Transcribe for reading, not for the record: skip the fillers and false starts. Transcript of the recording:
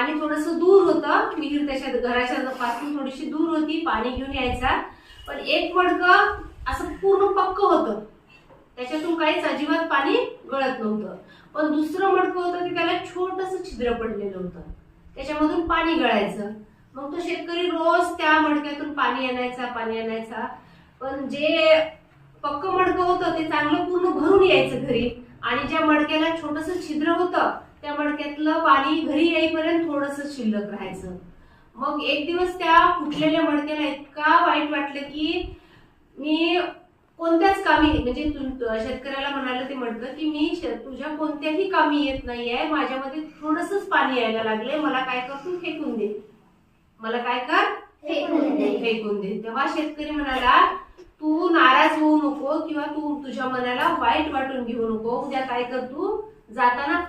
पाणी थोडंसं दूर होतं, विहीर त्याच्या घराच्या पासून थोडीशी दूर होती, पाणी घेऊन यायचा. पण एक मडकं असं पूर्ण पक्क होतं, त्याच्यातून काहीच अजिबात पाणी गळत नव्हतं. पण दुसरं मडकं होतं की त्याला छोटंसं छिद्र पडलेलं होतं, त्याच्यामधून पाणी गळायचं. मग तो शेतकरी रोज त्या मडक्यातून पाणी आणायचा. पण जे पक्क मडकं होतं ते चांगलं पूर्ण भरून यायचं घरी, आणि ज्या मडक्याला छोटंसं छिद्र होतं त्या मडक्यातलं पाणी घरी येईपर्यंत थोडंसं शिल्लक राहायचं. मग एक दिवस त्या फुटलेल्या मडक्याला इतका वाईट वाटलं की मी कोणत्याच कामी, म्हणजे शेतकऱ्याला म्हणाले ते मडकं की मी तुझ्या कोणत्याही कामी येत नाहीये, माझ्यामध्ये थोडंसंच पाणी यायला लागले, मला काय कर, तू फेकून दे, मला काय कर, फेकून दे. तेव्हा शेतकरी म्हणाला, तू नाराज होऊ नको किंवा तू तुझ्या मनाला वाईट वाटून घेऊ नको. उद्या काय कर, तू जाताना